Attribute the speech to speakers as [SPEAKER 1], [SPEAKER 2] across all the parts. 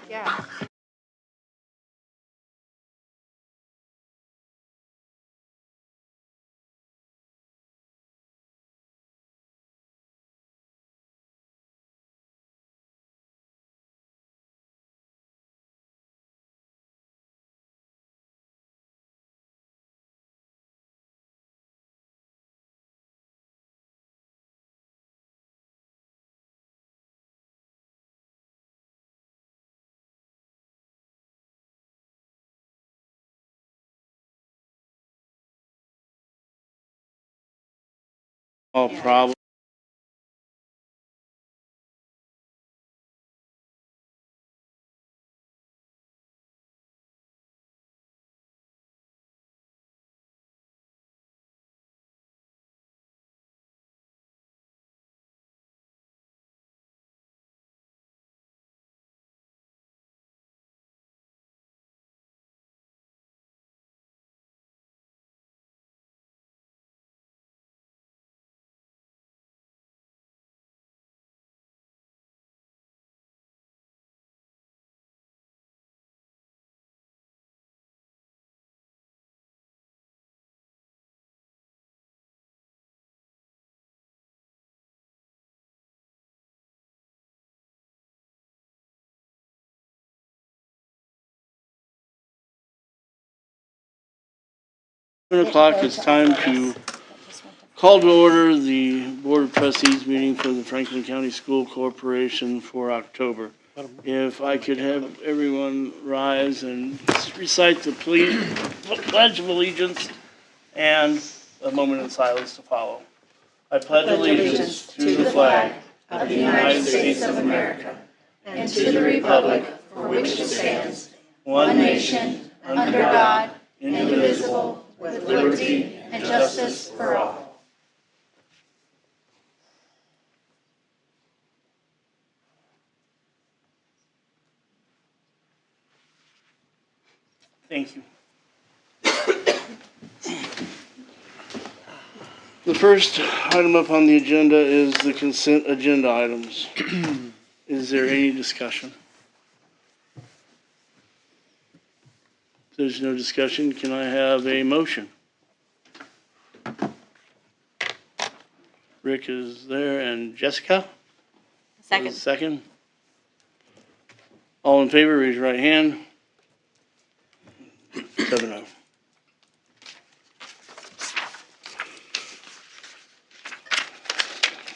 [SPEAKER 1] Yeah.
[SPEAKER 2] All problem. O'clock, it's time to call to order the Board of Trustees meeting for the Franklin County School Corporation for October. If I could have everyone rise and recite the Pledge of Allegiance and a moment of silence to follow. I pledge allegiance to the flag of the United States of America and to the republic for which it stands, one nation, under God, indivisible, with liberty and justice for all. Thank you. The first item up on the agenda is the consent agenda items. Is there any discussion? If there's no discussion, can I have a motion? Rick is there, and Jessica?
[SPEAKER 1] Second.
[SPEAKER 2] Second. All in favor, raise your right hand. 7-0.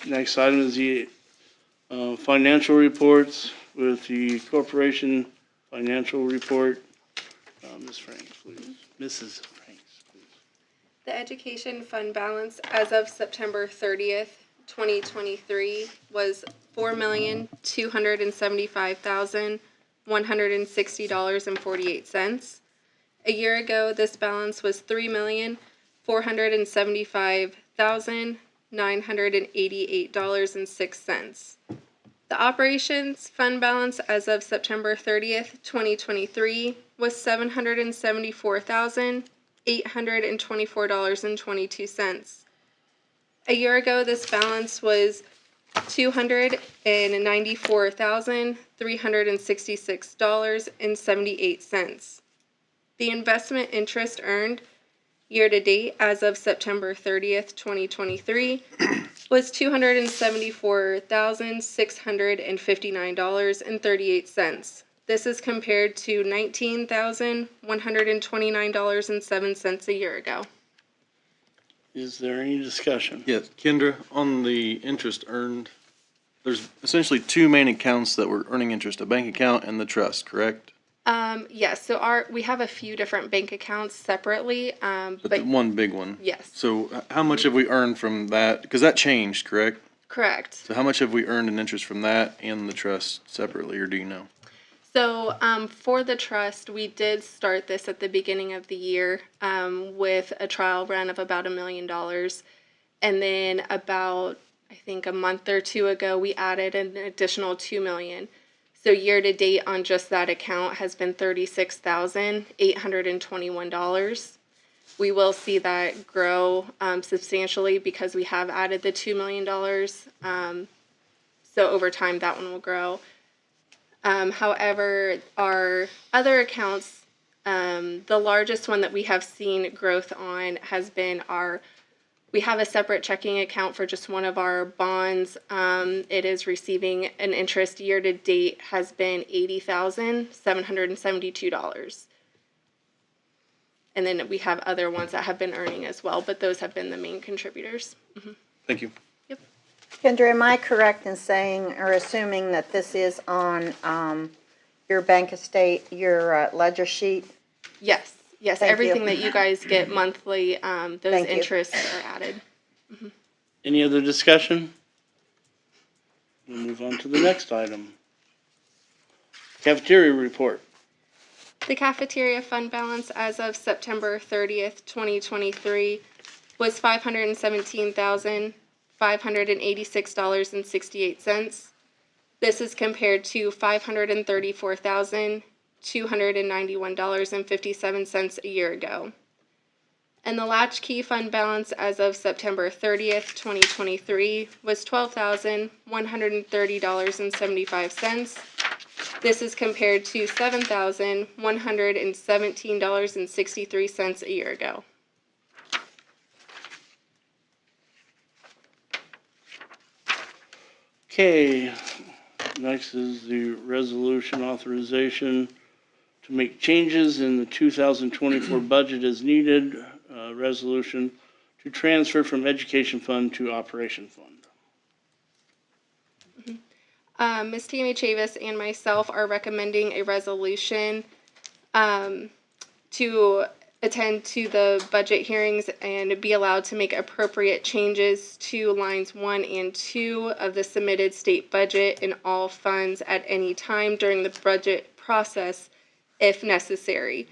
[SPEAKER 2] Next item is the financial reports with the corporation financial report. Ms. Franks, please. Mrs. Franks, please.
[SPEAKER 3] The education fund balance as of September 30th, 2023 was $4,275,160.48. A year ago, this balance was $3,475,988.06. The operations fund balance as of September 30th, 2023 was $774,824.22. A year ago, this balance was $294,366.78. The investment interest earned year to date as of September 30th, 2023 was $274,659.38. This is compared to $19,129.07 a year ago.
[SPEAKER 2] Is there any discussion?
[SPEAKER 4] Yes, Kendra, on the interest earned, there's essentially two main accounts that were earning interest, a bank account and the trust, correct?
[SPEAKER 3] Yes, so we have a few different bank accounts separately,
[SPEAKER 4] But
[SPEAKER 3] but
[SPEAKER 4] the one big one.
[SPEAKER 3] yes,
[SPEAKER 4] So how much have we earned from that? Because that changed, correct?
[SPEAKER 3] correct.
[SPEAKER 4] So how much have we earned in interest from that and the trust separately, or do you know?
[SPEAKER 3] So for the trust, we did start this at the beginning of the year with a trial run of about $1 million. And then about, I think, a month or two ago, we added an additional $2 million. So year to date on just that account has been $36,821. We will see that grow substantially because we have added the $2 million. So over time, that one will grow. However, our other accounts, the largest one that we have seen growth on has been we have a separate checking account for just one of our bonds. It is receiving an interest year to date has been $80,772. And then we have other ones that have been earning as well, but those have been the main contributors.
[SPEAKER 4] Thank you.
[SPEAKER 3] Yep.
[SPEAKER 1] Kendra, am I correct in saying or assuming that this is on your bank estate, your ledger sheet?
[SPEAKER 3] Yes. Yes.
[SPEAKER 1] Thank
[SPEAKER 3] Everything
[SPEAKER 1] you.
[SPEAKER 3] that you guys get monthly, those
[SPEAKER 1] Thank you.
[SPEAKER 3] interests are added.
[SPEAKER 2] Any other discussion? We'll move on to the next item. Cafeteria report.
[SPEAKER 3] The cafeteria fund balance as of September 30th, 2023 was $517,586.68. This is compared to $534,291.57 a year ago. And the latchkey fund balance as of September 30th, 2023 was $12,130.75. This is compared to $7,117.63 a year ago.
[SPEAKER 2] Okay, next is the resolution authorization to make changes in the 2024 budget as needed. Resolution to transfer from education fund to operation fund.
[SPEAKER 3] Ms. Tammy Chavis and myself are recommending a resolution to attend to the budget hearings and be allowed to make appropriate changes to lines 1 and 2 of the submitted state budget in all funds at any time during the budget process if necessary.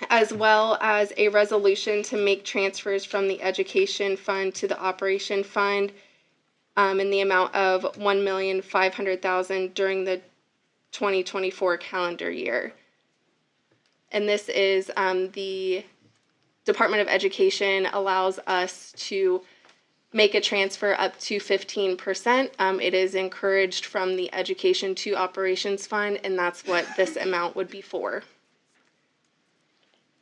[SPEAKER 3] As well as a resolution to make transfers from the education fund to the operation fund in the amount of $1,500,000 during the 2024 calendar year. And this is the Department of Education allows us to make a transfer up to 15%. It is encouraged from the Education to Operations Fund, and that's what this amount would be for.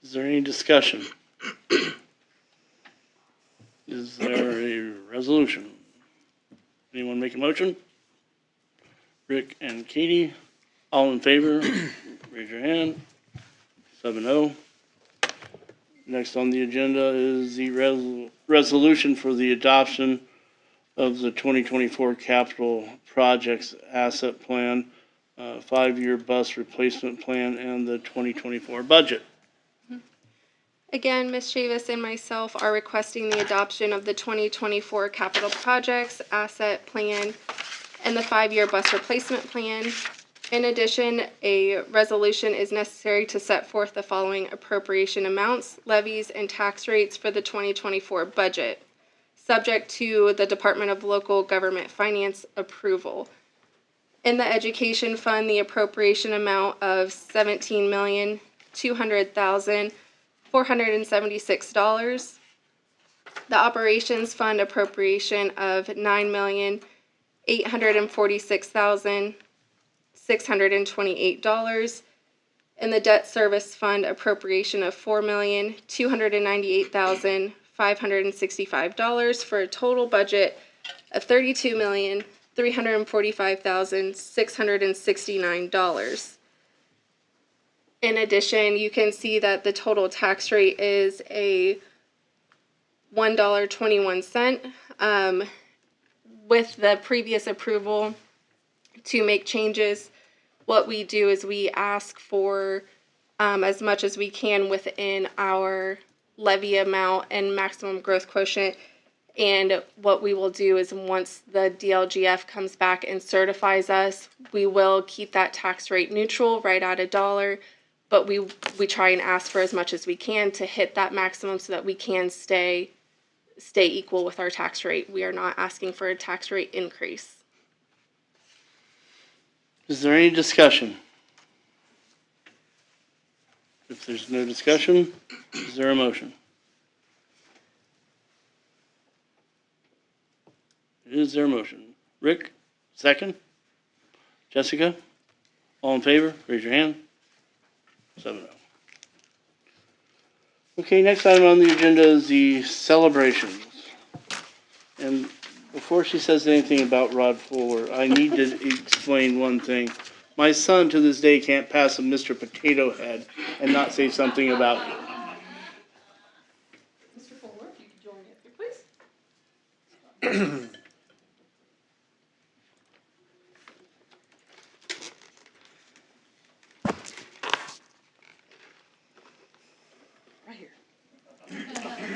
[SPEAKER 2] Is there any discussion? Is there a resolution? Anyone make a motion? Rick and Katie, all in favor, raise your hand. 7-0. Next on the agenda is the resolution for the adoption of the 2024 capital projects asset plan, 5-year bus replacement plan, and the 2024 budget.
[SPEAKER 3] Again, Ms. Chavis and myself are requesting the adoption of the 2024 capital projects asset plan and the 5-year bus replacement plan. In addition, a resolution is necessary to set forth the following appropriation amounts, levies, and tax rates for the 2024 budget, subject to the Department of Local Government Finance approval. In the education fund, the appropriation amount of $17,200,476. The operations fund appropriation of $9,846,628, and the debt service fund appropriation of $4,298,565 for a total budget of $32,345,669. In addition, you can see that the total tax rate is a $1.21. With the previous approval to make changes, what we do is we ask for as much as we can within our levy amount and maximum growth quotient. And what we will do is once the DLGF comes back and certifies us, we will keep that tax rate neutral right at $1. But we try and ask for as much as we can to hit that maximum so that we can stay equal with our tax rate. We are not asking for a tax rate increase.
[SPEAKER 2] Is there any discussion? If there's no discussion, is there a motion? Is there a motion? Rick, second? Jessica? All in favor? Raise your hand. 7-0. Okay, next item on the agenda is the celebrations. And before she says anything about Rod Fuller, I need to explain one thing. My son to this day can't pass a Mr. Potato Head and not say something about it.
[SPEAKER 3] Mr. Fuller, if you could join me up here, please. Right here.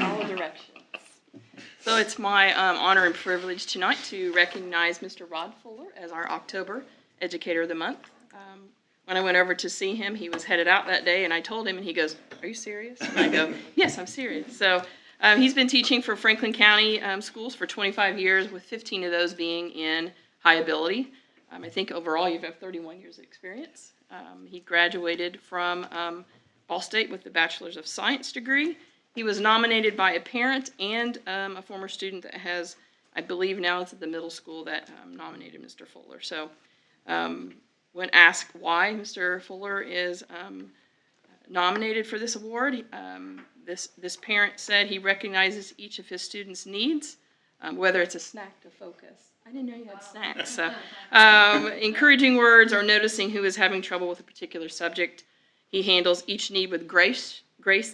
[SPEAKER 3] All directions. So it's my honor and privilege tonight to recognize Mr. Rod Fuller as our October Educator of the Month. When I went over to see him, he was headed out that day, and I told him, and he goes, "Are you serious?" And I go, "Yes, I'm serious." So he's been teaching for Franklin County schools for 25 years, with 15 of those being in high ability. I think overall you have 31 years of experience. He graduated from Ball State with the Bachelor's of Science degree. He was nominated by a parent and a former student that has, I believe now it's at the middle school that nominated Mr. Fuller. So when asked why Mr. Fuller is nominated for this award, this parent said he recognizes each of his students' needs, whether it's a snack to focus. I didn't know you had snacks. So, encouraging words or noticing who is having trouble with a particular subject. He handles each need with grace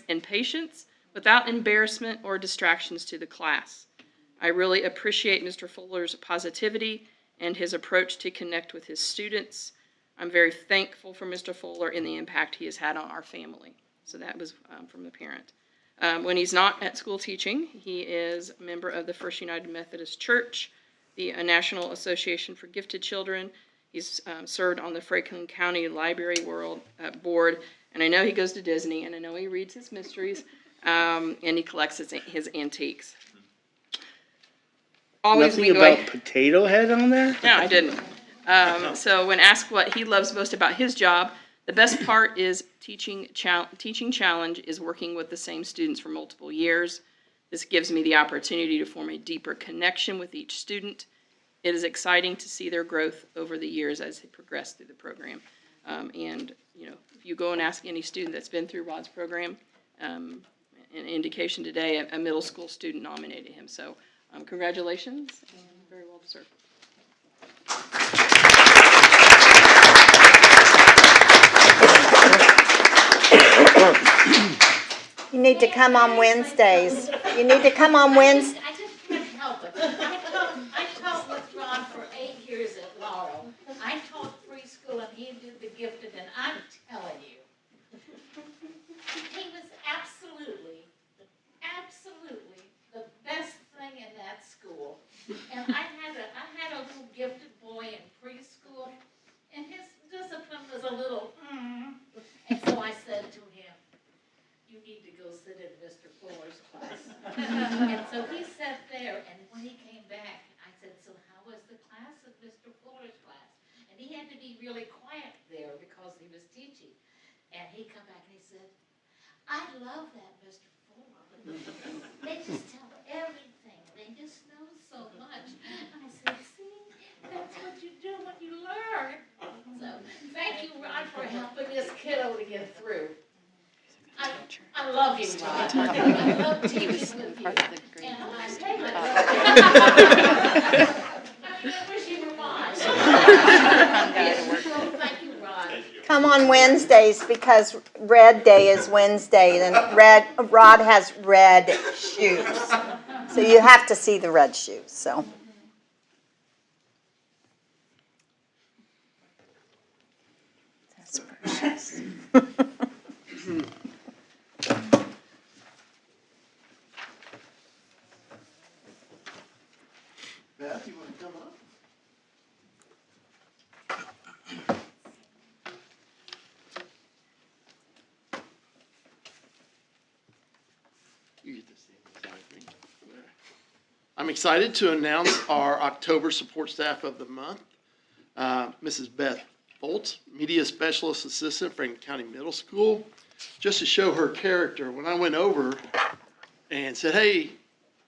[SPEAKER 3] and patience, without embarrassment or distractions to the class. I really appreciate Mr. Fuller's positivity and his approach to connect with his students. I'm very thankful for Mr. Fuller and the impact he has had on our family. So that was from the parent. When he's not at school teaching, he is a member of the First United Methodist Church, the National Association for Gifted Children. He's served on the Franklin County Library Board, and I know he goes to Disney, and I know he reads his mysteries, and he collects his antiques. Always
[SPEAKER 2] Nothing about Potato Head on there?
[SPEAKER 3] No, I didn't. So when asked what he loves most about his job, the best part is teaching challenge is working with the same students for multiple years. This gives me the opportunity to form a deeper connection with each student. It is exciting to see their growth over the years as they progress through the program. And you know, if you go and ask any student that's been through Rod's program, an indication today, a middle school student nominated him. So congratulations, and very well deserved.
[SPEAKER 1] You need to come on Wednesdays. You need to come on Wednesdays.
[SPEAKER 5] I just can't help it. I taught with Ron for 8 years at Laurel. I taught preschool and he did the gifted, and I'm telling you, he was absolutely the best thing in that school. And I had a little gifted boy in preschool, and his discipline was a little, and so I said to him, "You need to go sit in Mr. Fuller's class." And so he sat there, and when he came back, I said, "So how was the class of Mr. Fuller's class?" And he had to be really quiet there because he was teaching. And he come back and he said, "I love that Mr. Fuller. They just tell everything. They just know so much." And I said, "See, that's what you do when you learn." So thank you, Rod, for helping this kiddo to get through. I love you, Rod. I love teaching with you. And I hate it. I wish you were mine. Thank you, Rod.
[SPEAKER 1] Come on Wednesdays because Red Day is Wednesday, and Rod has red shoes. So you have to see the red shoes. So. That's precious.
[SPEAKER 6] Beth, you want to come up? You get to stand beside me. I'm excited to announce our October Support Staff of the Month. Mrs. Beth Foltz, Media Specialist Assistant, Franklin County Middle School. Just to show her character, when I went over and said, "Hey,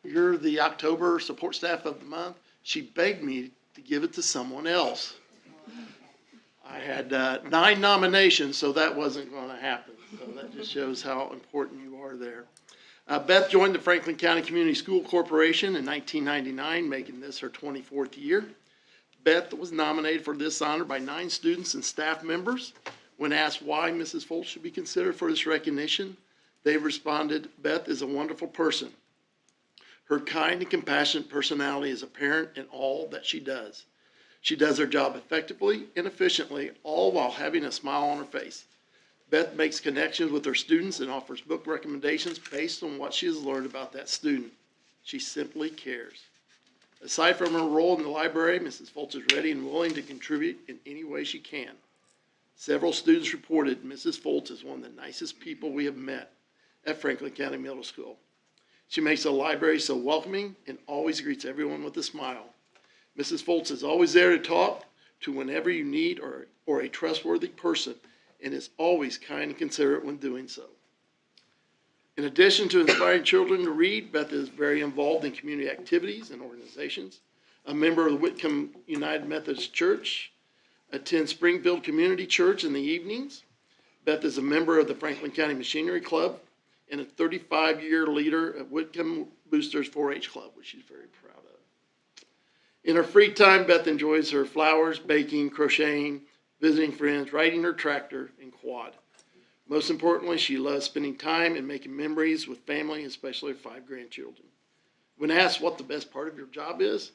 [SPEAKER 6] you're the October Support Staff of the Month," she begged me to give it to someone else. I had 9 nominations, so that wasn't going to happen. So that just shows how important you are there. Beth joined the Franklin County Community School Corporation in 1999, making this her 24th year. Beth was nominated for this honor by 9 students and staff members. When asked why Mrs. Foltz should be considered for this recognition, they responded, "Beth is a wonderful person. Her kind and compassionate personality is apparent in all that she does. She does her job effectively and efficiently, all while having a smile on her face. Beth makes connections with her students and offers book recommendations based on what she has learned about that student. She simply cares." Aside from her role in the library, Mrs. Foltz is ready and willing to contribute in any way she can. Several students reported Mrs. Foltz is one of the nicest people we have met at Franklin County Middle School. She makes the library so welcoming and always greets everyone with a smile. Mrs. Foltz is always there to talk to whenever you need or a trustworthy person, and is always kind and considerate when doing so. In addition to inspiring children to read, Beth is very involved in community activities and organizations, a member of the Whitcomb United Methodist Church, attends Springfield Community Church in the evenings. Beth is a member of the Franklin County Machinery Club and a 35-year leader of Whitcomb Boosters 4-H Club, which she's very proud of. In her free time, Beth enjoys her flowers, baking, crocheting, visiting friends, riding her tractor, and quad. Most importantly, she loves spending time and making memories with family, especially her 5 grandchildren. When asked what the best part of your job is,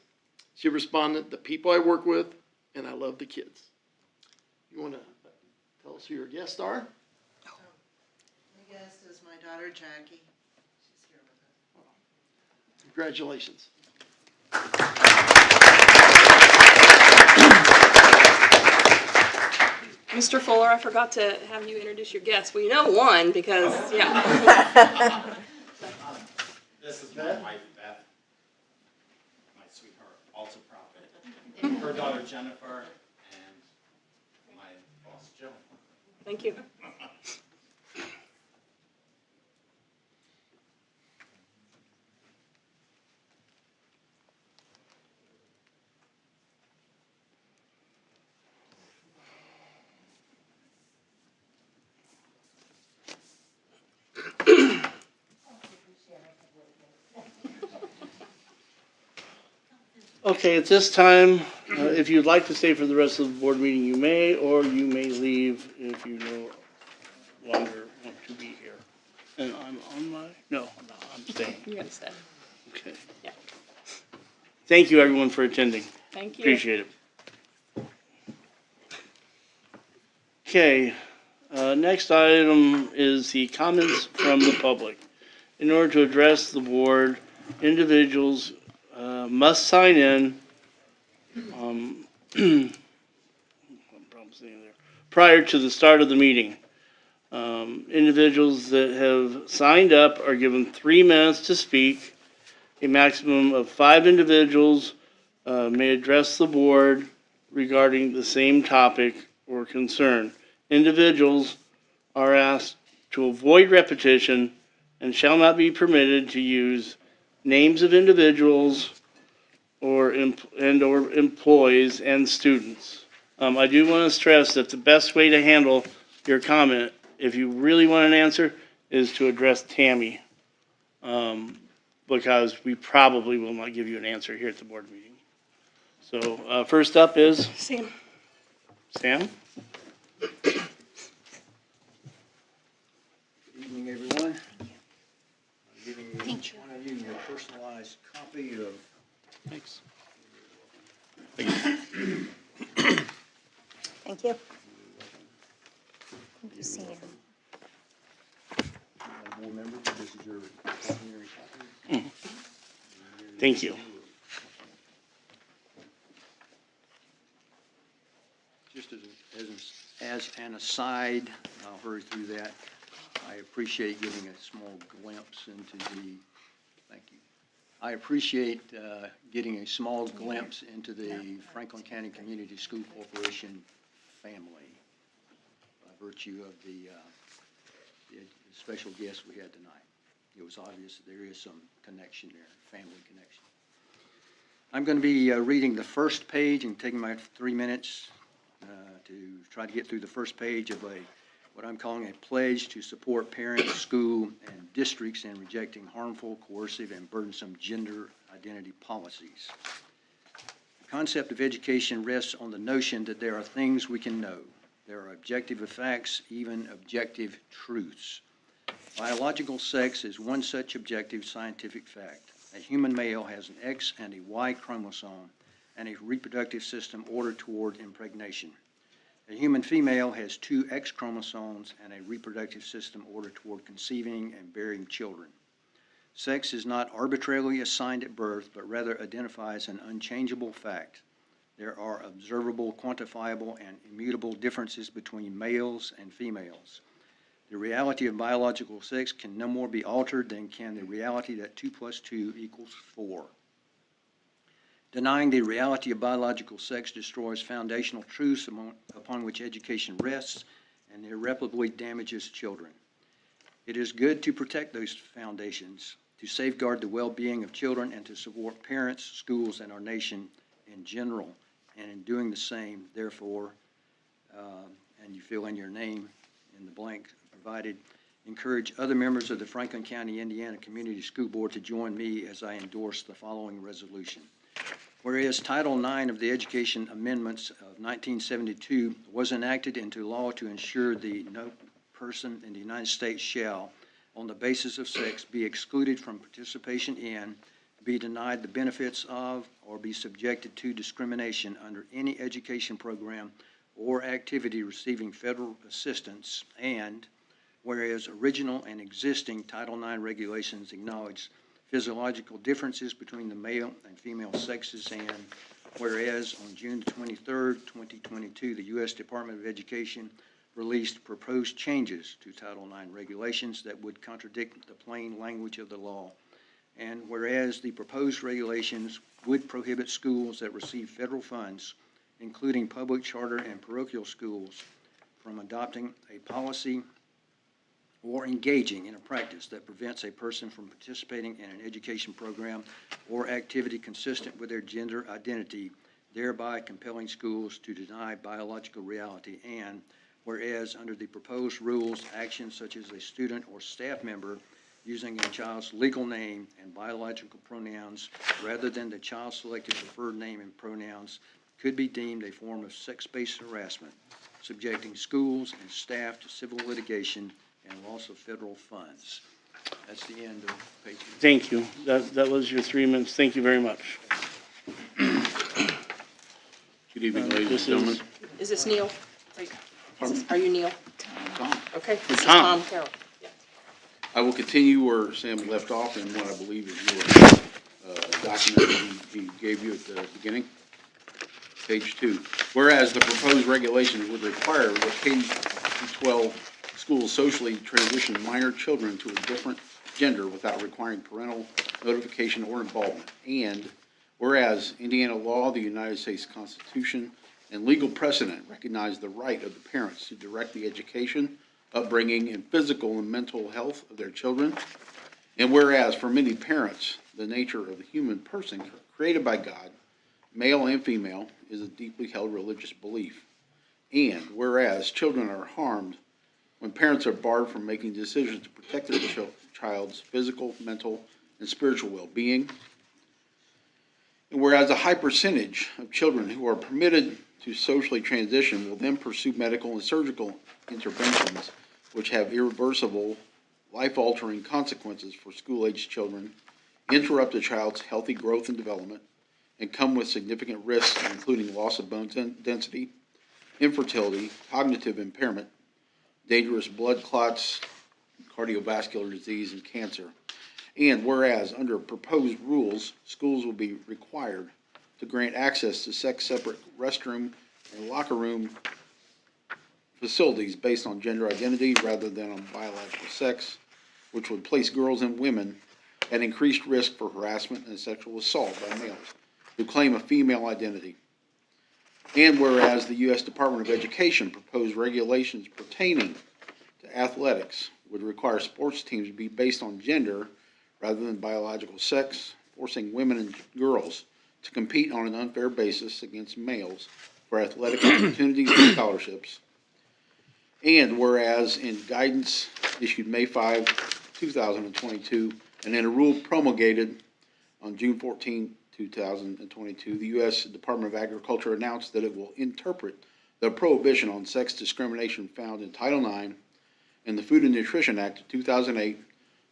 [SPEAKER 6] she responded, "The people I work with, and I love the kids." You want to tell us who your guests are?
[SPEAKER 7] My guest is my daughter Jackie. She's here with us.
[SPEAKER 6] Congratulations.
[SPEAKER 8] Mr. Fuller, I forgot to have you introduce your guests. Well, you know one because, yeah.
[SPEAKER 9] This is my wife, Beth, my sweetheart, also prophet, her daughter Jennifer, and my boss Joe.
[SPEAKER 8] Thank you.
[SPEAKER 2] Okay, at this time, if you'd like to stay for the rest of the board meeting, you may, or you may leave if you no longer want to be here. And I'm on my, no, I'm staying.
[SPEAKER 8] You gotta stay.
[SPEAKER 2] Okay.
[SPEAKER 8] Yeah.
[SPEAKER 2] Thank you, everyone, for attending.
[SPEAKER 8] Thank you.
[SPEAKER 2] Appreciate it. Okay, next item is the comments from the public. In order to address the board, individuals must sign in prior to the start of the meeting. Individuals that have signed up are given 3 minutes to speak. A maximum of 5 individuals may address the board regarding the same topic or concern. Individuals are asked to avoid repetition and shall not be permitted to use names of individuals or employees and students. I do want to stress that the best way to handle your comment, if you really want an answer, is to address Tammy, because we probably will not give you an answer here at the board meeting. So first up is
[SPEAKER 8] Sam.
[SPEAKER 2] Sam.
[SPEAKER 10] Good evening, everyone. I'm giving each one of you your personalized copy of.
[SPEAKER 2] Thanks.
[SPEAKER 1] Thank you. Thank you, Sam.
[SPEAKER 10] Board members, this is your preliminary copy.
[SPEAKER 2] Thank you.
[SPEAKER 10] Just as an aside, I'll hurry through that. I appreciate getting a small glimpse into the, thank you. I appreciate getting a small glimpse into the Franklin County Community School Corporation family by virtue of the special guest we had tonight. It was obvious that there is some connection there, family connection. I'm going to be reading the first page and taking my 3 minutes to try to get through the first page of what I'm calling a pledge to support parents, school, and districts in rejecting harmful, coercive, and burdensome gender identity policies. The concept of education rests on the notion that there are things we can know. There are objective facts, even objective truths. Biological sex is one such objective scientific fact. A human male has an X and a Y chromosome and a reproductive system ordered toward impregnation. A human female has two X chromosomes and a reproductive system ordered toward conceiving and bearing children. Sex is not arbitrarily assigned at birth, but rather identifies an unchangeable fact. There are observable, quantifiable, and immutable differences between males and females. The reality of biological sex can no more be altered than can the reality that 2 + 2 = 4. Denying the reality of biological sex destroys foundational truths upon which education rests and irreparably damages children. It is good to protect those foundations, to safeguard the well-being of children, and to support parents, schools, and our nation in general. And in doing the same, therefore, and you fill in your name in the blank provided, encourage other members of the Franklin County, Indiana Community School Board to join me as I endorse the following resolution. Whereas Title IX of the Education Amendments of 1972 was enacted into law to ensure that no person in the United States shall, on the basis of sex, be excluded from participation in, be denied the benefits of, or be subjected to discrimination under any education program or activity receiving federal assistance, and whereas original and existing Title IX regulations acknowledge physiological differences between the male and female sexes, and whereas on June 23, 2022, the U.S. Department of Education released proposed changes to Title IX regulations that would contradict the plain language of the law, and whereas the proposed regulations would prohibit schools that receive federal funds, including public charter and parochial schools, from adopting a policy or engaging in a practice that prevents a person from participating in an education program or activity consistent with their gender identity, thereby compelling schools to deny biological reality. And whereas under the proposed rules, actions such as a student or staff member using a child's legal name and biological pronouns rather than the child's selected preferred name and pronouns could be deemed a form of sex-based harassment, subjecting schools and staff to civil litigation and loss of federal funds. That's the end of page 1.
[SPEAKER 2] Thank you. That was your 3 minutes. Thank you very much.
[SPEAKER 11] Good evening, ladies and
[SPEAKER 2] This
[SPEAKER 11] gentlemen.
[SPEAKER 8] Is this Neil? Are you Neil?
[SPEAKER 11] Tom.
[SPEAKER 8] Okay, this is
[SPEAKER 2] Tom.
[SPEAKER 8] Tom Carroll.
[SPEAKER 11] I will continue where Sam left off in what I believe is your document he gave you at the beginning. Page 2. Whereas the proposed regulations would require that K-12 schools socially transition minor children to a different gender without requiring parental notification or involvement. And whereas Indiana law, the United States Constitution, and legal precedent recognize the right of the parents to direct the education, upbringing, and physical and mental health of their children. And whereas for many parents, the nature of the human person created by God, male and female, is a deeply held religious belief. And whereas children are harmed when parents are barred from making decisions to protect their child's physical, mental, and spiritual well-being. And whereas a high percentage of children who are permitted to socially transition will then pursue medical and surgical interventions which have irreversible, life-altering consequences for school-aged children, interrupt a child's healthy growth and development, and come with significant risks, including loss of bone density, infertility, cognitive impairment, dangerous blood clots, cardiovascular disease, and cancer. And whereas under proposed rules, schools will be required to grant access to sex-separate restroom and locker room facilities based on gender identity rather than on biological sex, which would place girls and women at increased risk for harassment and sexual assault by males who claim a female identity. And whereas the U.S. Department of Education proposed regulations pertaining to athletics would require sports teams to be based on gender rather than biological sex, forcing women and girls to compete on an unfair basis against males for athletic opportunities and scholarships. And whereas in guidance issued May 5, 2022, and in a rule promulgated on June 14, 2022, the U.S. Department of Agriculture announced that it will interpret the prohibition on sex discrimination found in Title IX and the Food and Nutrition Act of 2008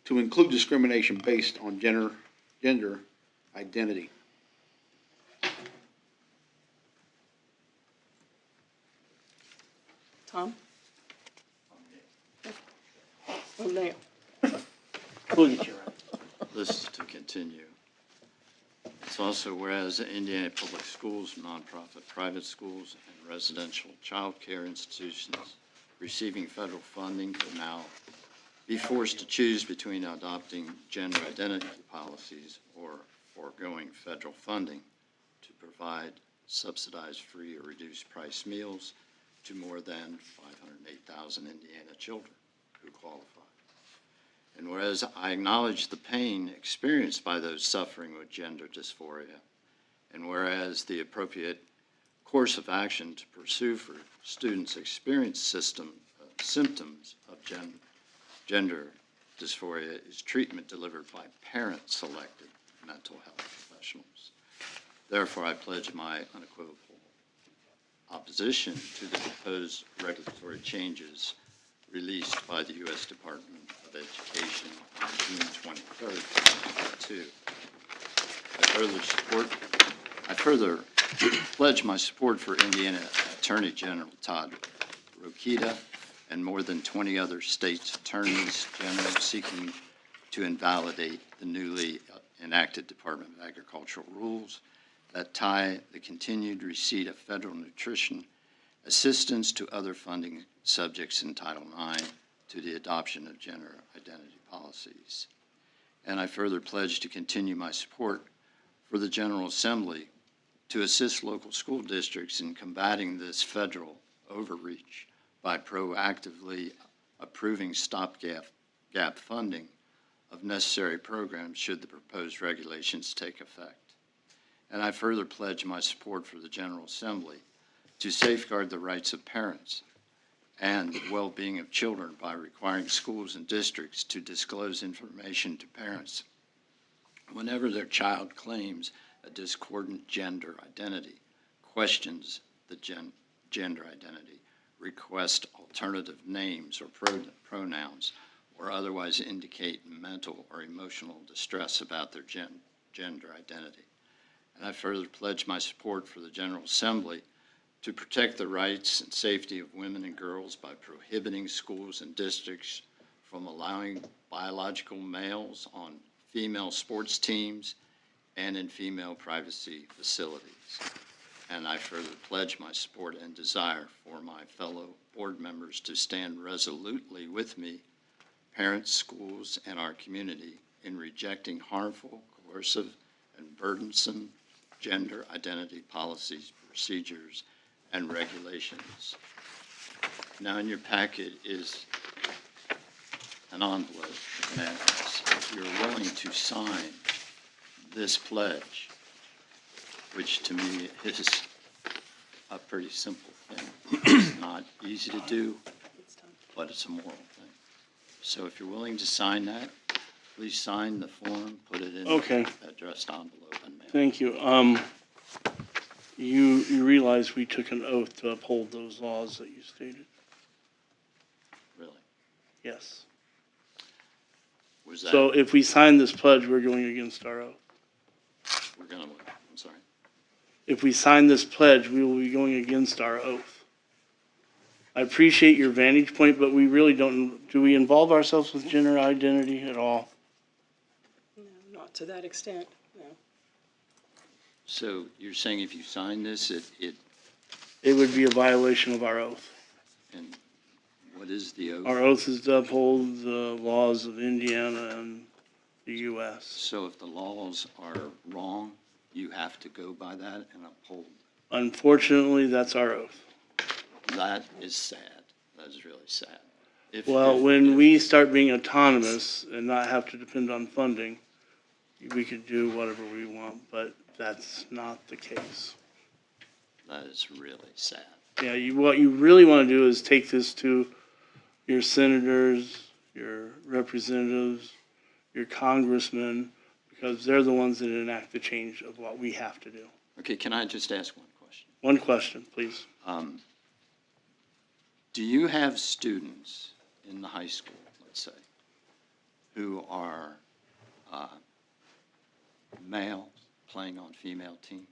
[SPEAKER 11] to include discrimination based on gender identity.
[SPEAKER 8] Tom? Oh, Neil.
[SPEAKER 2] We'll get you right.
[SPEAKER 12] This is to continue. It's also whereas Indiana Public Schools, nonprofit private schools, and residential child care institutions receiving federal funding will now be forced to choose between adopting gender identity policies or foregoing federal funding to provide subsidized free or reduced price meals to more than 508,000 Indiana children who qualify. And whereas I acknowledge the pain experienced by those suffering with gender dysphoria, and whereas the appropriate course of action to pursue for students experience symptoms of gender dysphoria is treatment delivered by parent-selected mental health professionals. Therefore, I pledge my unequivocal opposition to the proposed regulatory changes released by the U.S. Department of Education on June 23rd, 2022. I further pledge my support for Indiana Attorney General Todd Rokita and more than 20 other states' attorneys general seeking to invalidate the newly enacted Department of Agricultural rules that tie the continued receipt of federal nutrition assistance to other funding subjects in Title IX to the adoption of gender identity policies. And I further pledge to continue my support for the General Assembly to assist local school districts in combating this federal overreach by proactively approving stopgap funding of necessary programs should the proposed regulations take effect. And I further pledge my support for the General Assembly to safeguard the rights of parents and the well-being of children by requiring schools and districts to disclose information to parents whenever their child claims a discordant gender identity, questions the gender identity, request alternative names or pronouns, or otherwise indicate mental or emotional distress about their gender identity. And I further pledge my support for the General Assembly to protect the rights and safety of women and girls by prohibiting schools and districts from allowing biological males on female sports teams and in female privacy facilities. And I further pledge my support and desire for my fellow board members to stand resolutely with me, parents, schools, and our community in rejecting harmful, coercive, and burdensome gender identity policies, procedures, and regulations. Now in your packet is an envelope that asks if you're willing to sign this pledge, which to me is a pretty simple thing. It's not easy to do, but it's a moral thing. So if you're willing to sign that, please sign the form, put it in
[SPEAKER 2] Okay.
[SPEAKER 12] the addressed envelope and mail it.
[SPEAKER 2] Thank you. You realize we took an oath to uphold those laws that you stated?
[SPEAKER 12] Really?
[SPEAKER 2] Yes.
[SPEAKER 12] Was that,
[SPEAKER 2] So if we sign this pledge, we're going against our oath.
[SPEAKER 12] we're gonna, I'm sorry.
[SPEAKER 2] If we sign this pledge, we will be going against our oath. I appreciate your vantage point, but we really don't, do we involve ourselves with gender identity at all?
[SPEAKER 8] No, not to that extent, no.
[SPEAKER 12] So you're saying if you sign this, it,
[SPEAKER 2] It would be a violation of our oath.
[SPEAKER 12] and what is the oath?
[SPEAKER 2] Our oath is to uphold the laws of Indiana and the U.S.
[SPEAKER 12] So if the laws are wrong, you have to go by that and uphold.
[SPEAKER 2] Unfortunately, that's our oath.
[SPEAKER 12] That is sad. That is really sad.
[SPEAKER 2] Well, when we start being autonomous and not have to depend on funding, we could do whatever we want, but that's not the case.
[SPEAKER 12] That is really sad.
[SPEAKER 2] Yeah, what you really want to do is take this to your senators, your representatives, your congressmen, because they're the ones that enact the change of what we have to do.
[SPEAKER 12] Okay, can I just ask one question?
[SPEAKER 2] One question, please.
[SPEAKER 12] Do you have students in the high school, let's say, who are males playing on female teams?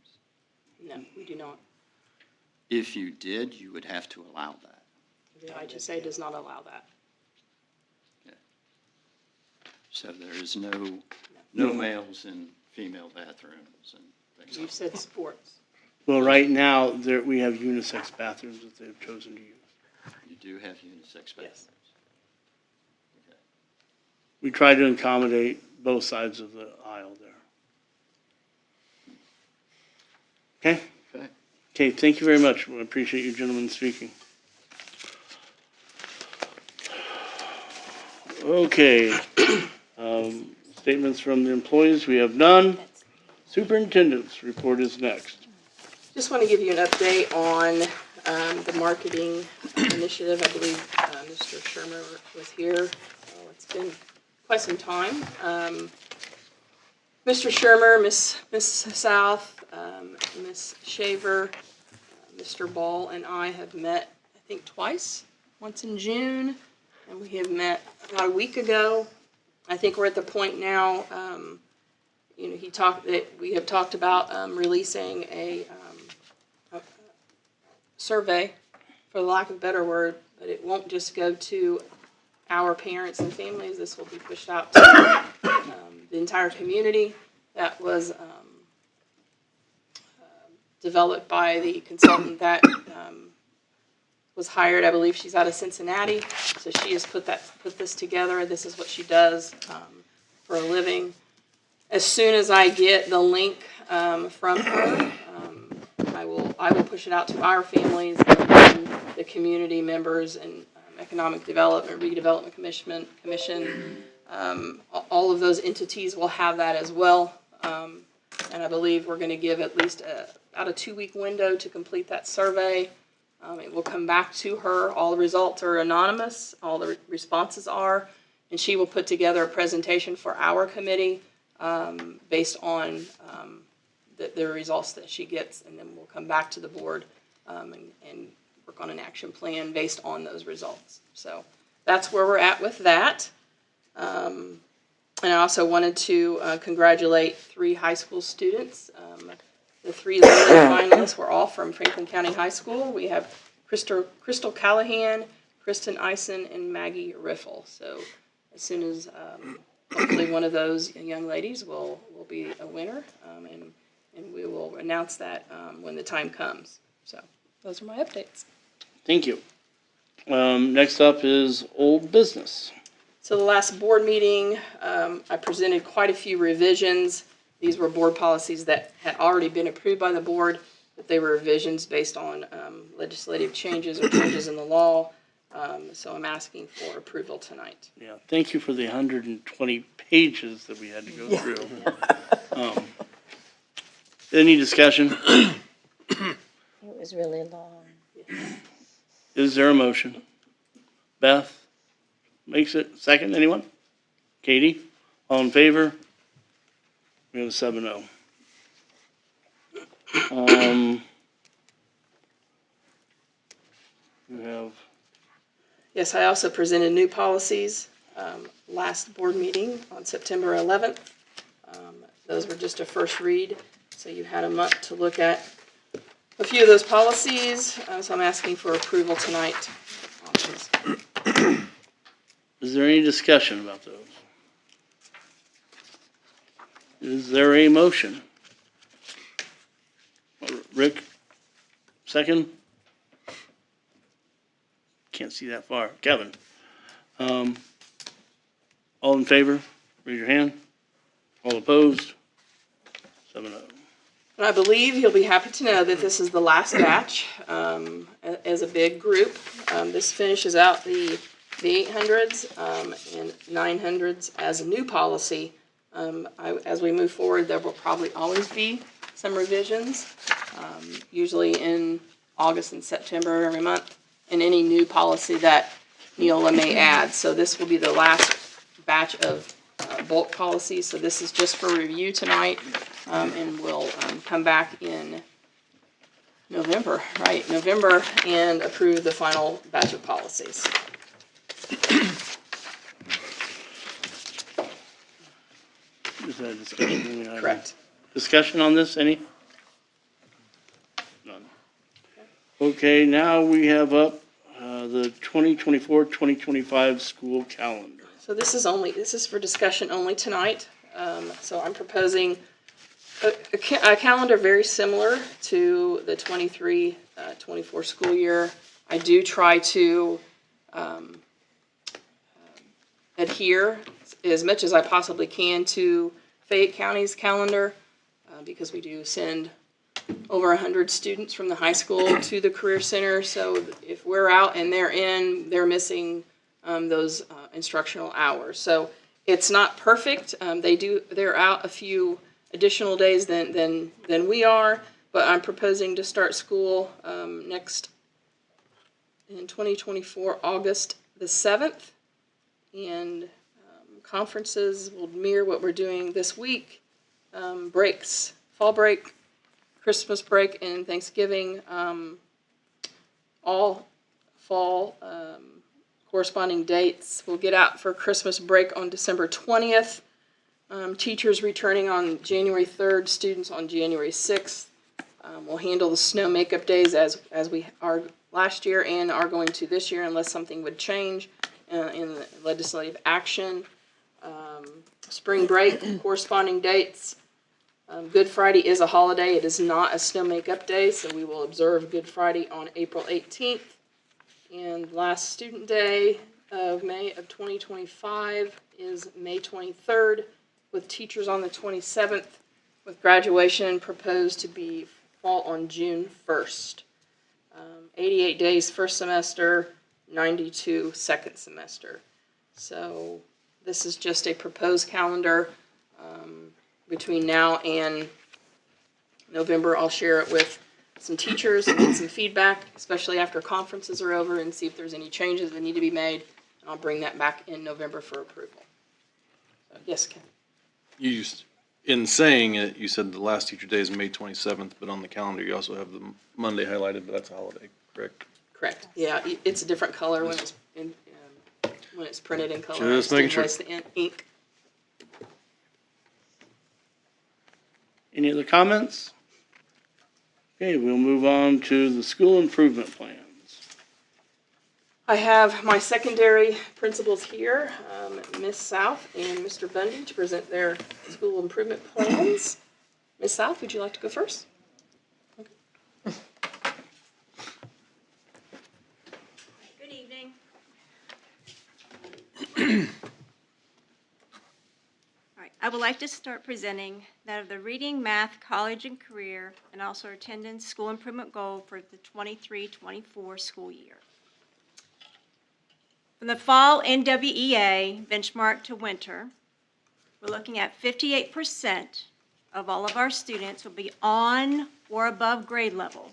[SPEAKER 8] No, we do not.
[SPEAKER 12] If you did, you would have to allow that.
[SPEAKER 8] The IHSA does not allow that.
[SPEAKER 12] So there is no males in female bathrooms and things
[SPEAKER 8] You've
[SPEAKER 12] like that.
[SPEAKER 8] said sports.
[SPEAKER 2] Well, right now, we have unisex bathrooms that they've chosen to use.
[SPEAKER 12] You do have unisex bathrooms?
[SPEAKER 8] Yes.
[SPEAKER 12] Okay.
[SPEAKER 2] We try to accommodate both sides of the aisle there. Okay?
[SPEAKER 12] Okay.
[SPEAKER 2] Okay, thank you very much. I appreciate you gentlemen speaking. Okay. Statements from the employees, we have none. Superintendent's report is next.
[SPEAKER 8] Just want to give you an update on the marketing initiative. I believe Mr. Shermer was here. Oh, it's been quite some time. Mr. Shermer, Miss South, Miss Shaver, Mr. Ball, and I have met, I think, twice. Once in June, and we have met about a week ago. I think we're at the point now. We have talked about releasing a survey, for lack of a better word, but it won't just go to our parents and families. This will be pushed out to the entire community. That was developed by the consultant that was hired. I believe she's out of Cincinnati, so she has put this together. This is what she does for a living. As soon as I get the link from her, I will push it out to our families and the community members and Economic Development, Redevelopment Commission. All of those entities will have that as well. And I believe we're going to give at least about a 2-week window to complete that survey. It will come back to her. All the results are anonymous. All the responses are. And she will put together a presentation for our committee based on the results that she gets. And then we'll come back to the board and work on an action plan based on those results. So that's where we're at with that. And I also wanted to congratulate 3 high school students. The 3 ladies finalists were all from Franklin County High School. We have Crystal Callahan, Kristen Eisen, and Maggie Riffle. So as soon as hopefully one of those young ladies will be a winner, and we will announce that when the time comes. So those are my updates.
[SPEAKER 2] Thank you. Next up is old business.
[SPEAKER 8] So the last board meeting, I presented quite a few revisions. These were board policies that had already been approved by the board, but they were revisions based on legislative changes or changes in the law. So I'm asking for approval tonight.
[SPEAKER 2] Yeah, thank you for the 120 pages that we had to go through. Any discussion?
[SPEAKER 1] It was really long.
[SPEAKER 2] Is there a motion? Beth makes it. Second, anyone? Katie? All in favor? We have a 7-0. You have,
[SPEAKER 8] Yes, I also presented new policies last board meeting on September 11th. Those were just a first read, so you had a month to look at a few of those policies. So I'm asking for approval tonight on these.
[SPEAKER 2] is there any discussion about those? Is there a motion? Rick, second? Can't see that far. Kevin? All in favor? Raise your hand. All opposed? 7-0.
[SPEAKER 8] And I believe you'll be happy to know that this is the last batch as a big group. This finishes out the 800s and 900s as a new policy. As we move forward, there will probably always be some revisions. usually in August and September every month, and any new policy that Neola may add. So this will be the last batch of bulk policies. So this is just for review tonight, and we'll come back in November, and approve the final batch of policies.
[SPEAKER 2] Is that a discussion?
[SPEAKER 8] Correct.
[SPEAKER 2] Discussion on this, any? None. Okay, now we have up the 2024-2025 school calendar.
[SPEAKER 8] So this is for discussion only tonight. So I'm proposing a calendar very similar to the 23-24 school year. I do try to adhere as much as I possibly can to Fayette County's calendar, because we do send over 100 students from the high school to the Career Center. So if we're out and they're in, they're missing those instructional hours. So it's not perfect. They're out a few additional days than we are, but I'm proposing to start school next in 2024, August the 7th, and conferences will mirror what we're doing this week. Breaks, fall break, Christmas break, and Thanksgiving, all fall corresponding dates. We'll get out for Christmas break on December 20th. Teachers returning on January 3rd, students on January 6th. We'll handle the snow makeup days as we are last year and are going to this year, unless something would change in the legislative action. Spring break, corresponding dates. Good Friday is a holiday. It is not a snow makeup day, so we will observe Good Friday on April 18th. And last student day of May of 2025 is May 23rd, with teachers on the 27th, with graduation proposed to be fall on June 1st. 88 days first semester, 92 second semester. So this is just a proposed calendar. Between now and November, I'll share it with some teachers and get some feedback, especially after conferences are over, and see if there's any changes that need to be made. And I'll bring that back in November for approval. So, yes, Ken?
[SPEAKER 4] In saying it, you said the last teacher day is May 27th, but on the calendar you also have the Monday highlighted, but that's a holiday, correct?
[SPEAKER 8] Correct. Yeah, it's a different color when it's printed in color.
[SPEAKER 4] Just making sure.
[SPEAKER 8] The ink.
[SPEAKER 2] Any other comments? Okay, we'll move on to the school improvement plans.
[SPEAKER 8] I have my secondary principals here, Ms. South and Mr. Bundy, to present their school improvement plans. Ms. South, would you like to go first?
[SPEAKER 13] Good evening. All right, I would like to start presenting that of the reading, math, college, and career, and also attendance school improvement goal for the 23-24 school year. From the fall NWEA benchmark to winter, we're looking at 58% of all of our students will be on or above grade level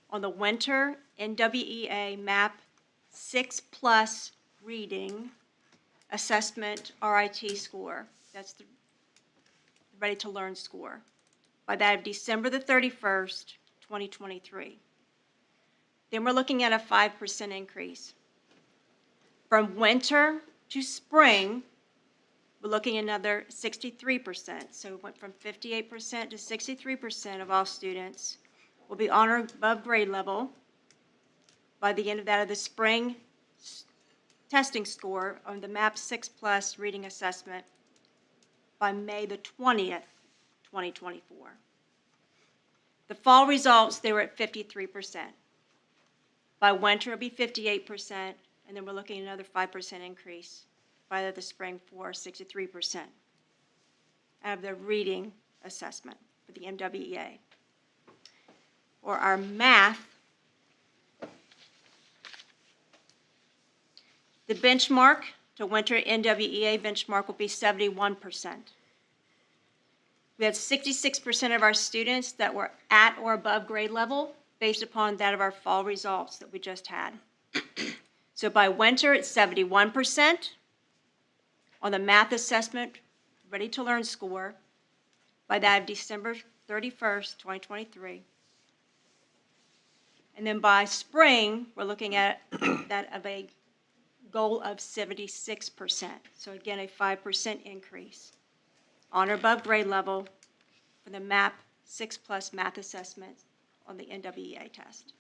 [SPEAKER 13] on the winter NWEA MAP 6+ reading assessment RIT score. That's the ready to learn score by that of December the 31st, 2023. Then we're looking at a 5% increase. From winter to spring, we're looking at another 63%. So we went from 58% to 63% of all students will be on or above grade level by the end of that of the spring testing score on the MAP 6+ reading assessment by May the 20th, 2024. The fall results, they were at 53%. By winter, it'll be 58%, and then we're looking at another 5% increase by the spring for 63% out of the reading assessment for the MWEA. Or our math, the benchmark to winter NWEA benchmark will be 71%. We had 66% of our students that were at or above grade level based upon that of our fall results that we just had. So by winter, it's 71% on the math assessment ready to learn score by that of December 31st, 2023. And then by spring, we're looking at that of a goal of 76%. So again, a 5% increase on or above grade level for the MAP 6+ math assessment on the NWEA test.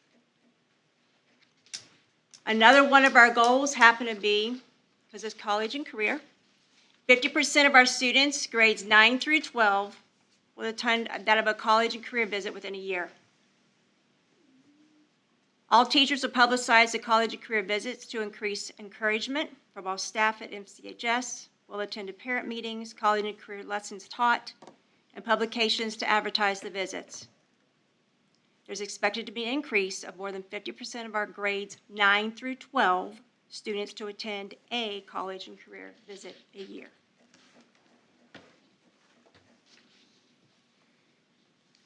[SPEAKER 13] Another one of our goals happened to be, because it's college and career, 50% of our students, grades 9 through 12, will attend that of a college and career visit within a year. All teachers will publicize the college and career visits to increase encouragement from all staff at FCHS. We'll attend parent meetings, college and career lessons taught, and publications to advertise the visits. There's expected to be an increase of more than 50% of our grades 9 through 12 students to attend a college and career visit a year.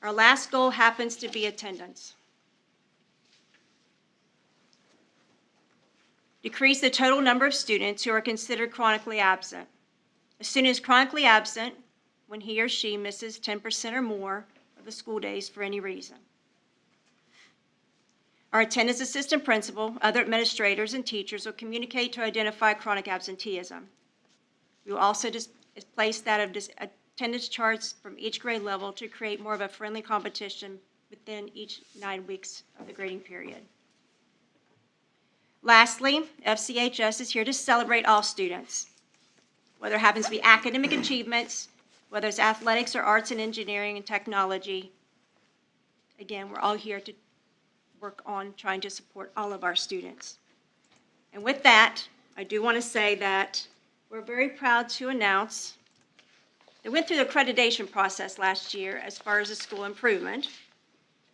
[SPEAKER 13] Our last goal happens to be attendance. Decrease the total number of students who are considered chronically absent. A student is chronically absent when he or she misses 10% or more of the school days for any reason. Our attendance assistant principal, other administrators, and teachers will communicate to identify chronic absenteeism. We will also place that of attendance charts from each grade level to create more of a friendly competition within each 9 weeks of the grading period. Lastly, FCHS is here to celebrate all students, whether it happens to be academic achievements, whether it's athletics or arts and engineering and technology. Again, we're all here to work on trying to support all of our students. And with that, I do want to say that we're very proud to announce that we went through the accreditation process last year as far as the school improvement.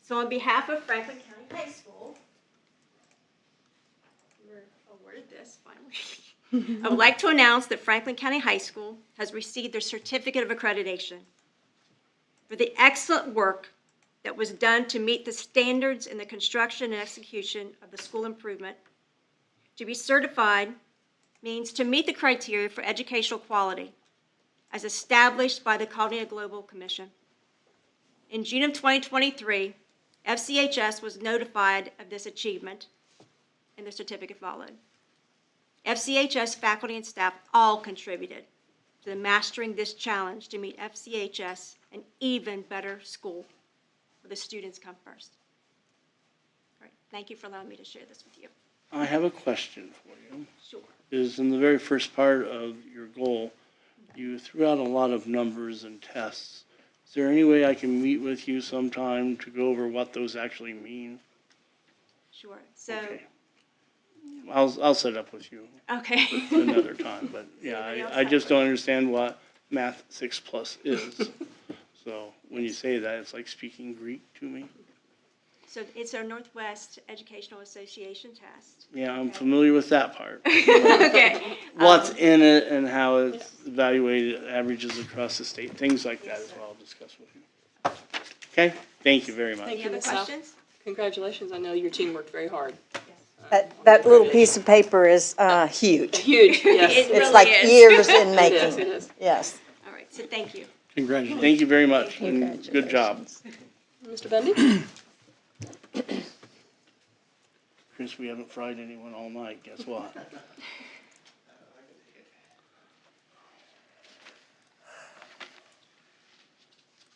[SPEAKER 13] So on behalf of Franklin County High School, we're awarded this finally. I would like to announce that Franklin County High School has received their certificate of accreditation for the excellent work that was done to meet the standards in the construction and execution of the school improvement. To be certified means to meet the criteria for educational quality as established by the Colonial Global Commission. In June of 2023, FCHS was notified of this achievement and the certificate followed. FCHS faculty and staff all contributed to mastering this challenge to make FCHS an even better school where the students come first. All right, thank you for allowing me to share this with you.
[SPEAKER 2] I have a question for you.
[SPEAKER 13] Sure.
[SPEAKER 2] Is in the very first part of your goal, you threw out a lot of numbers and tests. Is there any way I can meet with you sometime to go over what those actually mean?
[SPEAKER 13] Sure. So,
[SPEAKER 2] Okay. I'll set up with you
[SPEAKER 13] okay.
[SPEAKER 2] another time, but yeah, I just don't understand what Math 6+ is. So when you say that, it's like speaking Greek to me.
[SPEAKER 13] So it's our Northwest Educational Association test.
[SPEAKER 2] Yeah, I'm familiar with that part.
[SPEAKER 13] Okay.
[SPEAKER 2] What's in it and how it's evaluated, averages across the state, things like that as well, I'll discuss with you. Okay, thank you very much.
[SPEAKER 8] Thank
[SPEAKER 13] Any
[SPEAKER 8] you,
[SPEAKER 13] other
[SPEAKER 8] Ms. South.
[SPEAKER 13] questions?
[SPEAKER 8] Congratulations, I know your team worked very hard.
[SPEAKER 1] That little piece of paper is huge.
[SPEAKER 8] Huge, yes.
[SPEAKER 13] It
[SPEAKER 1] It's
[SPEAKER 13] really
[SPEAKER 1] like
[SPEAKER 13] is.
[SPEAKER 1] years in
[SPEAKER 8] It
[SPEAKER 1] making.
[SPEAKER 8] is, it is.
[SPEAKER 1] Yes.
[SPEAKER 13] All right, so thank you.
[SPEAKER 2] Congratulations. Thank you very much, and good job.
[SPEAKER 8] Mr. Bundy?
[SPEAKER 2] Chris, we haven't fried anyone all night, guess what?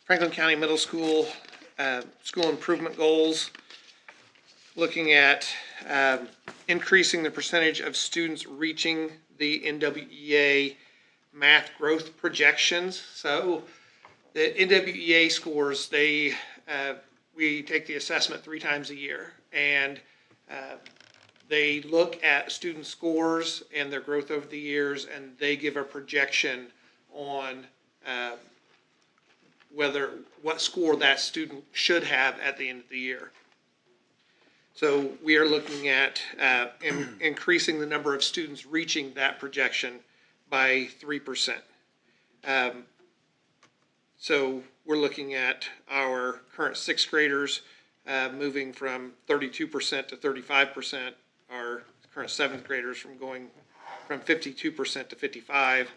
[SPEAKER 6] Franklin County Middle School, school improvement goals, looking at increasing the percentage of students reaching the NWEA math growth projections. So the NWEA scores, we take the assessment 3 times a year, and they look at student scores and their growth over the years, and they give a projection on what score that student should have at the end of the year. So we are looking at increasing the number of students reaching that projection by 3%. So
[SPEAKER 14] we're looking at our current sixth graders moving from 32% to 35%, our current seventh graders going from 52% to 55%,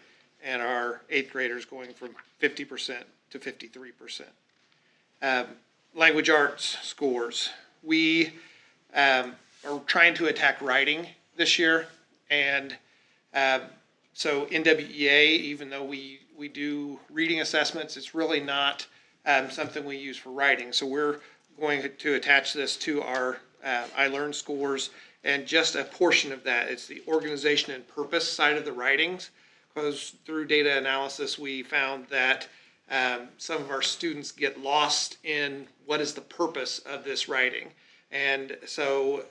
[SPEAKER 14] and our eighth graders going from 50% to 53%. Language arts scores. We are trying to attack writing this year, and so NWEA, even though we do reading assessments, it's really not something we use for writing. So we're going to attach this to our iLearn scores, and just a portion of that. It's the organization and purpose side of the writings, because through data analysis we found that some of our students get lost in what is the purpose of this writing. And so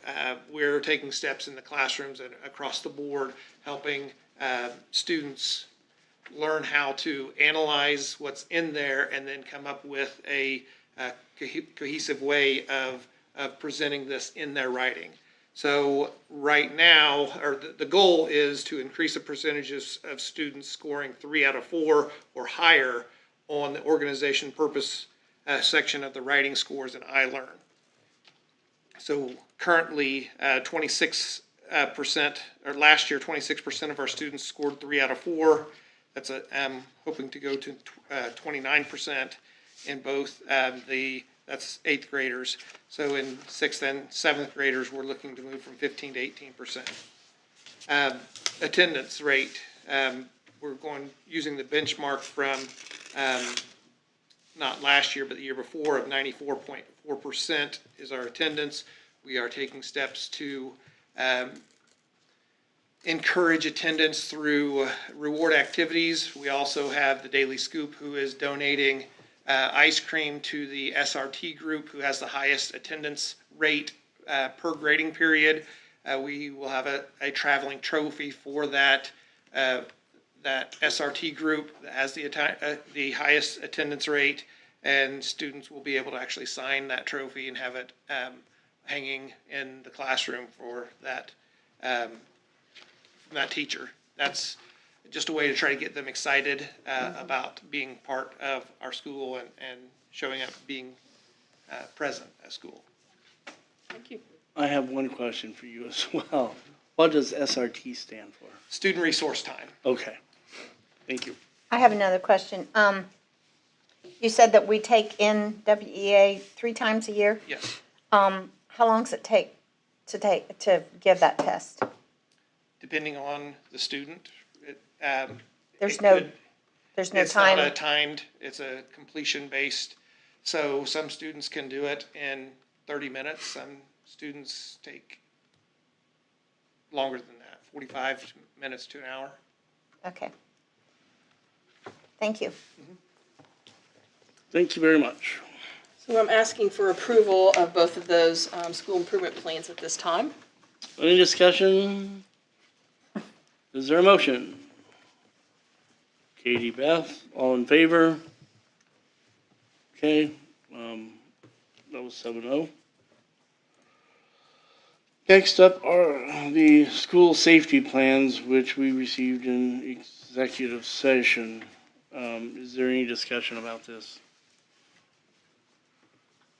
[SPEAKER 14] we're taking steps in the classrooms and across the board, helping students learn how to analyze what's in there and then come up with a cohesive way of presenting this in their writing. So right now, or the goal is to increase the percentages of students scoring 3 out of 4 or higher on the organization purpose section of the writing scores in iLearn. So currently, 26%, or last year, 26% of our students scored 3 out of 4. That's hoping to go to 29% in both that's eighth graders. So in sixth and seventh graders, we're looking to move from 15 to 18%. Attendance rate, we're using the benchmark from not last year, but the year before, of 94.4% is our attendance. We are taking steps to encourage attendance through reward activities. We also have the Daily Scoop, who is donating ice cream to the SRT group, who has the highest attendance rate per grading period. We will have a traveling trophy for that SRT group that has the highest attendance rate, and students will be able to actually sign that trophy and have it hanging in the classroom for that teacher. That's just a way to try to get them excited about being part of our school and showing up, being present at school.
[SPEAKER 8] Thank you.
[SPEAKER 2] I have one question for you as well. What does SRT stand for?
[SPEAKER 14] Student Resource Time.
[SPEAKER 2] Okay, thank you.
[SPEAKER 1] I have another question. You said that we take NWEA 3 times a year?
[SPEAKER 14] Yes.
[SPEAKER 1] How long does it take to give that test?
[SPEAKER 14] Depending on the student.
[SPEAKER 1] There's no time.
[SPEAKER 14] It's not a timed, it's a completion based. So some students can do it in 30 minutes. Some students take longer than that, 45 minutes to an hour.
[SPEAKER 1] Okay. Thank you.
[SPEAKER 2] Thank you very much.
[SPEAKER 8] So I'm asking for approval of both of those school improvement plans at this time.
[SPEAKER 2] Any discussion? Is there a motion? Katie, Beth, all in favor? Okay, that was 7-0. Next up are the school safety plans, which we received in executive session. Is there any discussion about this?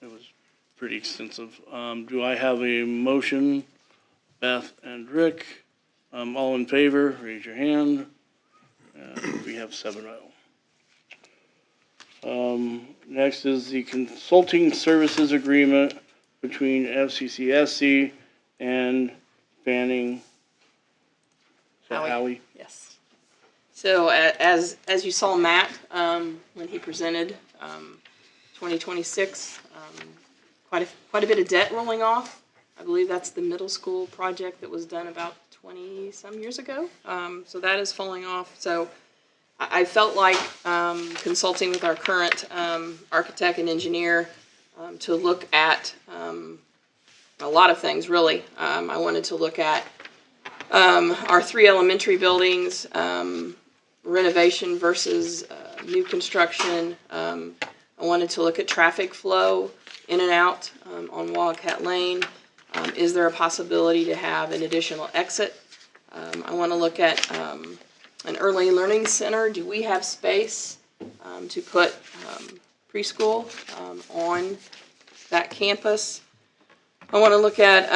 [SPEAKER 2] It was pretty extensive. Do I have a motion? Beth and Rick, all in favor, raise your hand. We have 7-0. Next is the consulting services agreement between FCCSC and Fanning. Howie.
[SPEAKER 8] Yes. So as you saw Matt, when he presented 2026, quite a bit of debt rolling off. I believe that's the middle school project that was done about 20 some years ago. So that is falling off. So I felt like consulting with our current architect and engineer to look at a lot of things, really. I wanted to look at our 3 elementary buildings, renovation versus new construction. I wanted to look at traffic flow in and out on Wildcat Lane. Is there a possibility to have an additional exit? I want to look at an early learning center. Do we have space to put preschool on that campus. I want to look at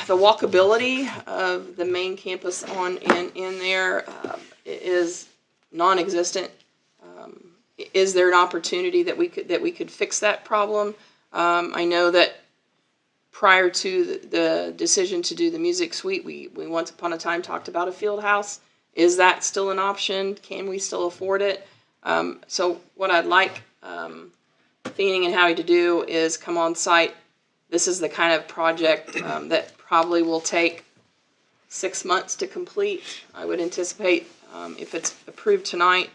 [SPEAKER 8] the walkability of the main campus in there is non-existent. Is there an opportunity that we could fix that problem? I know that prior to the decision to do the music suite, we once upon a time talked about a field house. Is that still an option? Can we still afford it? So what I'd like Feening and Howie to do is come on site. This is the kind of project that probably will take 6 months to complete. I would anticipate, if it's approved tonight,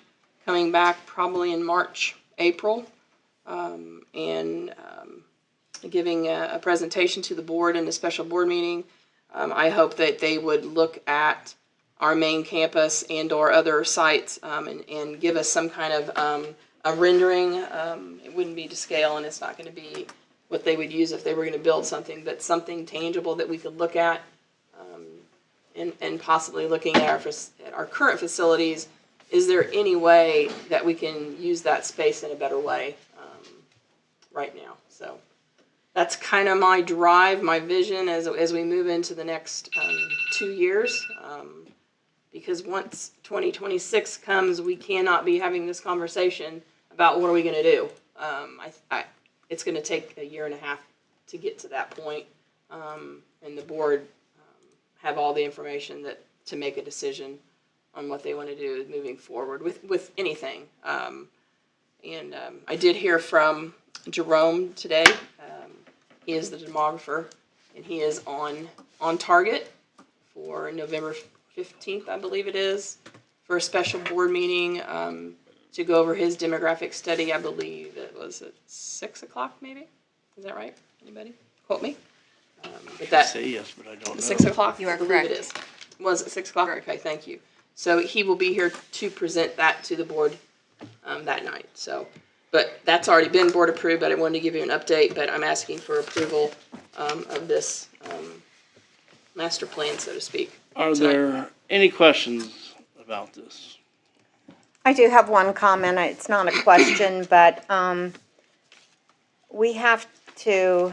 [SPEAKER 8] coming back probably in March, April, and giving a presentation to the board in a special board meeting. I hope that they would look at our main campus and/or other sites and give us some kind of a rendering. It wouldn't be to scale, and it's not going to be what they would use if they were going to build something, but something tangible that we could look at, and possibly looking at our current facilities. Is there any way that we can use that space in a better way right now? So that's kind of my drive, my vision as we move into the next 2 years. Because once 2026 comes, we cannot be having this conversation about what are we going to do. It's going to take a year and a half to get to that point, and the board have all the information to make a decision on what they want to do moving forward with anything. I did hear from Jerome today. He is the demographer, and he is on target for November 15th, I believe it is, for a special board meeting to go over his demographic study. I believe it was at 6 o'clock, maybe. Is that right? Anybody? Quote me. But that
[SPEAKER 2] Say yes, but I don't know.
[SPEAKER 8] 6 o'clock.
[SPEAKER 13] You are
[SPEAKER 8] I believe
[SPEAKER 13] correct.
[SPEAKER 8] it is. Was it 6 o'clock? Okay, thank you. So he will be here to present that to the board that night. So, but that's already been board approved. But I wanted to give you an update. But I'm asking for approval of this master plan, so to speak.
[SPEAKER 2] Are there any questions about this?
[SPEAKER 1] I do have one comment. It's not a question, but we have to,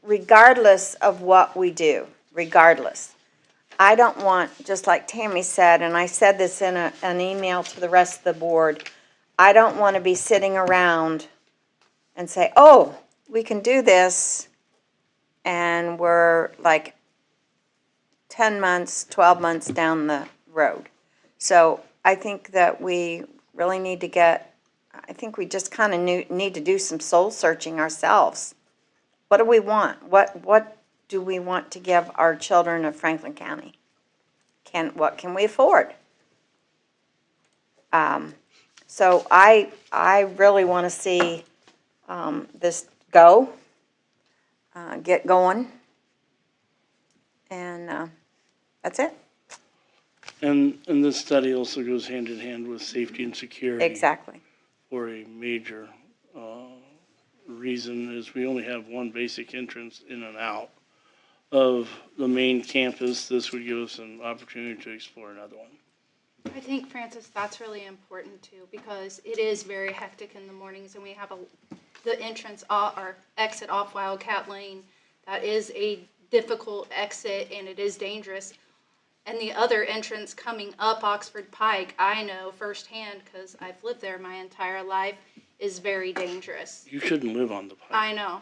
[SPEAKER 1] regardless of what we do, regardless, I don't want, just like Tammy said, and I said this in an email to the rest of the board, I don't want to be sitting around and say, oh, we can do this, and we're like 10 months, 12 months down the road. So I think that we really need to I think we just kind of need to do some soul searching ourselves. What do we want? What do we want to give our children of Franklin County? What can we afford? So I really want to see this get going, and that's it.
[SPEAKER 2] And this study also goes hand in hand with safety and security.
[SPEAKER 1] Exactly.
[SPEAKER 2] For a major reason is we only have one basic entrance in and out of the main campus. This would give us an opportunity to explore another one.
[SPEAKER 15] I think, Francis, that's really important too, because it is very hectic in the mornings, and we have the entrance or exit off Wildcat Lane. That is a difficult exit, and it is dangerous. And the other entrance coming up Oxford Pike, I know firsthand because I've lived there my entire life, is very dangerous.
[SPEAKER 2] You shouldn't live on the pike.
[SPEAKER 15] I know,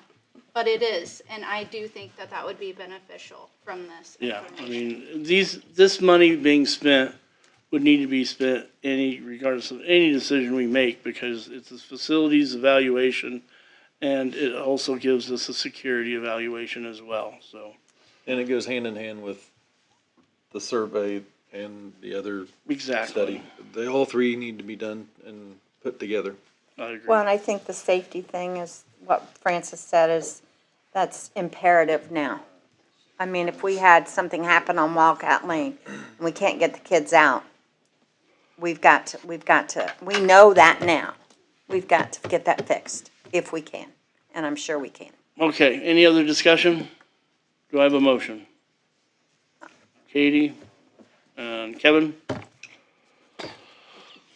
[SPEAKER 15] but it is, and I do think that would be beneficial from this.
[SPEAKER 2] Yeah, I mean, this money being spent would need to be spent regardless of any decision we make, because it's a facilities evaluation, and it also gives us a security evaluation as well, so.
[SPEAKER 4] And it goes hand in hand with the survey and the other
[SPEAKER 2] Exactly.
[SPEAKER 4] study. They all three need to be done and put together.
[SPEAKER 2] I agree.
[SPEAKER 1] Well, and I think the safety thing is what Francis said that's imperative now. I mean, if we had something happen on Wildcat Lane and we can't get the kids out, we've got to, we know that now. We've got to get that fixed if we can, and I'm sure we can.
[SPEAKER 2] Okay, any other discussion? Do I have a motion? Katie and Kevin?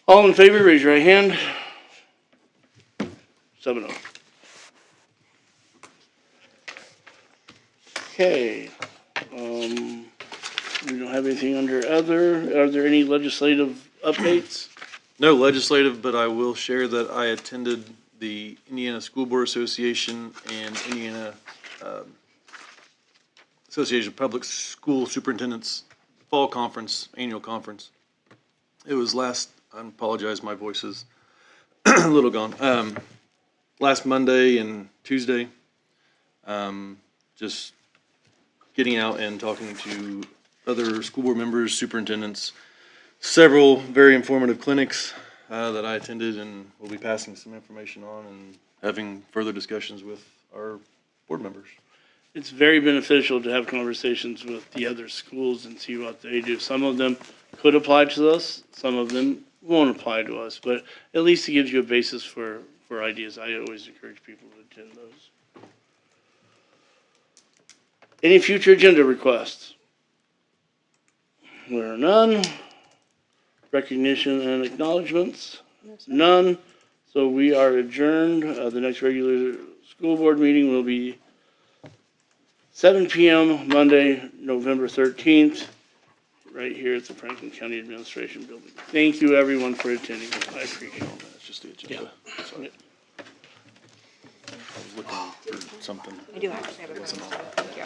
[SPEAKER 2] All in favor, raise your right hand. 7-0. Okay, we don't have anything under other. Are there any legislative updates?
[SPEAKER 4] No legislative, but I will share that I attended the Indiana School Board Association and Indiana Association of Public School Superintendents Fall Conference, Annual Conference. It was I apologize, my voice is a little gone. Last Monday and Tuesday, just getting out and talking to other school board members, superintendents, several very informative clinics that I attended, and will be passing some information on and having further discussions with our board members.
[SPEAKER 2] It's very beneficial to have conversations with the other schools and see what they do. Some of them could apply to us, some of them won't apply to us, but at least it gives you a basis for ideas. I always encourage people to attend those. Any future agenda requests? There are none. Recognition and acknowledgements? None. So we are adjourned. The next regular school board meeting will be 7 p.m. Monday, November 13th, right here at the Franklin County Administration Building. Thank you, everyone, for attending. I appreciate it.
[SPEAKER 4] That's just the agenda. Sorry. I was looking for something.
[SPEAKER 13] I do actually have a question. Thank you.